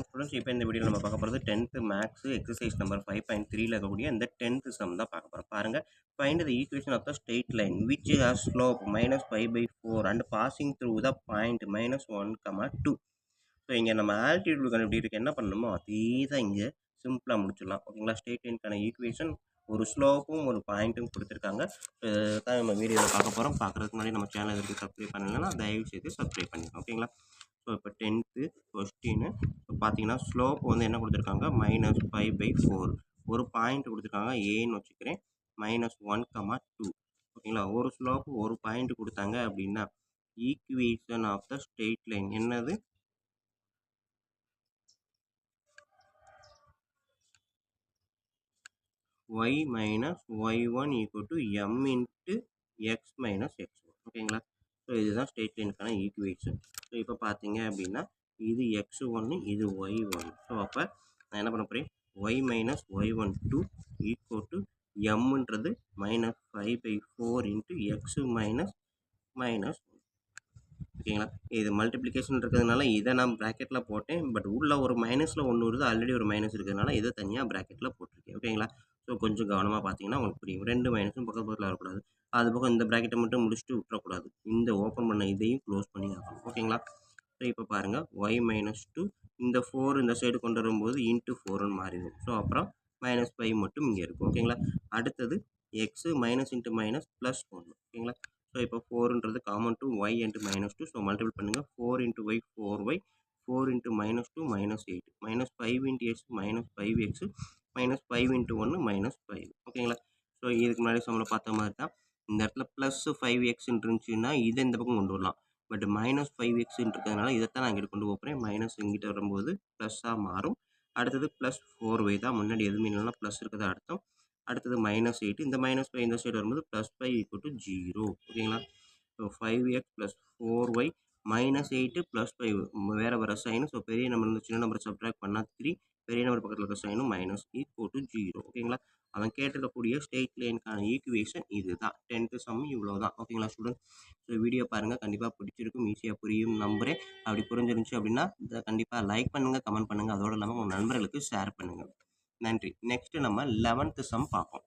Students இப்போ இந்த வீடியோவில் நம்ம பார்க்க போகிறது 10th மேக்ஸ் எக்ஸசைஸ் நம்பர் 5.3ல இருக்கக்கூடிய இந்த 10th சம் தான் பார்க்க போகிறோம். பாருங்க, find the equation of the straight line which has slope -5/4 and passing through the point -1, 2. So இங்கே நம்ம ஆல்டிடியூட் கண்டுபிடிக்கிறதுக்கு என்ன பண்ணணுமோ அதே தான் இங்கே சிம்பிளாக முடிச்சிடலாம். ஓகேங்களா? ஸ்ட்ரெயிட் லைனுக்கான ஈக்குவேஷன் ஒரு ஸ்லோப்பும் ஒரு பாயிண்ட்டும் கொடுத்துருக்காங்க. தான் நம்ம வீடியோவில் பார்க்க போகிறோம். பார்க்குறதுக்கு முன்னாடி நம்ம சேனல் இருக்குது சப்ஸ்கிரைப் பண்ணலைன்னா தயவு செய்து சப்ஸ்கிரைப் பண்ணிக்கலாம். ஓகேங்களா? ஸோ இப்போ 10th கொஸ்டின்னு பார்த்தீங்கன்னா ஸ்லோப் வந்து என்ன கொடுத்துருக்காங்க, -5/4. ஒரு பாயிண்ட் கொடுத்துருக்காங்க, ஏன்னு வச்சுக்கிறேன், -1, 2. ஓகேங்களா? ஒரு ஸ்லோப்பு ஒரு பாயிண்ட் கொடுத்தாங்க அப்படின்னா equation of the straight line என்னது, y minus y1 equal to m into x minus x1. ஓகேங்களா? ஸோ இதுதான் ஸ்ட்ரெயிட் லைனுக்கான ஈக்குவேஷன். ஸோ இப்போ பார்த்தீங்க அப்படின்னா இது x1 இது y1. ஸோ அப்போ நான் என்ன பண்ண போகிறேன், y minus y12 equal to mன்றது -5/4 into x minus -1. ஓகேங்களா? இது மல்டிப்ளிகேஷன் இருக்கிறதுனால இதை நான் ப்ராக்கெட்டில் போட்டேன். பட் உள்ள ஒரு மைனஸில் ஒன்று வருது, ஆல்ரெடி ஒரு மைனஸ் இருக்கிறதுனால இதை தனியாக ப்ராக்கெட்டில் போட்டிருக்கேன். ஓகேங்களா? ஸோ கொஞ்சம் கவனமாக பார்த்தீங்கன்னா உங்களுக்கு புரியும். 2 மைனஸும் பக்கத்தில் வரக்கூடாது. அது பக்கம் இந்த ப்ராக்கெட்டை மட்டும் முடிச்சுட்டு விட்டுறக்கூடாது. இந்த ஓப்பன் பண்ண இதையும் க்ளோஸ் பண்ணி ஆகணும். ஓகேங்களா? ஸோ இப்போ பாருங்கள், y-2 இந்த 4 இந்த சைடு கொண்டு வரும்போது இன்ட்டு 4ன்னு மாறிடும். ஸோ அப்புறம் -5 மட்டும் இங்கே இருக்கும். ஓகேங்களா? அடுத்தது x minus into minus plus 1. ஓகேங்களா? ஸோ இப்போ 4ன்றது common to y into -2. So multiple பண்ணுங்கள். 4 into y 4y, 4 into -2 -8, -5 into x -5x, -5 இன்ட்டு 1 -5. ஓகேங்களா? ஸோ இதுக்கு முன்னாடி சம்மில் பார்த்த மாதிரி தான் இந்த இடத்துல ப்ளஸ் 5x இருந்துச்சுன்னா இதை இந்த பக்கம் கொண்டு வரலாம். பட் -5x இருக்கிறதுனால இதைத்தான் நான் இங்கிட்ட கொண்டு போகிறேன். மைனஸ் இங்கிட்ட வரும்போது ப்ளஸ்ஸாக மாறும். அடுத்தது ப்ளஸ் 4y தான், முன்னாடி எதுவுமே இல்லைன்னா ப்ளஸ் இருக்கிறத அர்த்தம். அடுத்தது -8, இந்த -5 இந்த சைடு வரும்போது +5 = 0. ஓகேங்களா? ஸோ 5x + 4y -8 + 5 வேறு வர சைனு. ஸோ பெரிய நம்பர் சின்ன நம்பர் சப்ட்ராக்ட் பண்ணால் 3, பெரிய நம்பர் பக்கத்தில் இருக்க சைனும் -, =0. ஓகேங்களா? அவன் கேட்டிருக்கக்கூடிய ஸ்ட்ரெயிட் லைனுக்கான ஈக்குவேஷன் இதுதான். 10th சம் இவ்வளோ தான். ஓகேங்களா ஸ்டூடெண்ட்? ஸோ வீடியோ பாருங்கள், கண்டிப்பாக பிடிச்சிருக்கும், ஈஸியாக புரியும் நம்புறேன். அப்படி புரிஞ்சிருந்துச்சு அப்படின்னா இதை கண்டிப்பாக லைக் பண்ணுங்கள், கமெண்ட் பண்ணுங்கள். அதோடு இல்லாமல் உங்கள் நண்பர்களுக்கு ஷேர் பண்ணுங்கள். நன்றி. நெக்ஸ்ட்டு நம்ம 11th சம் பார்ப்போம்.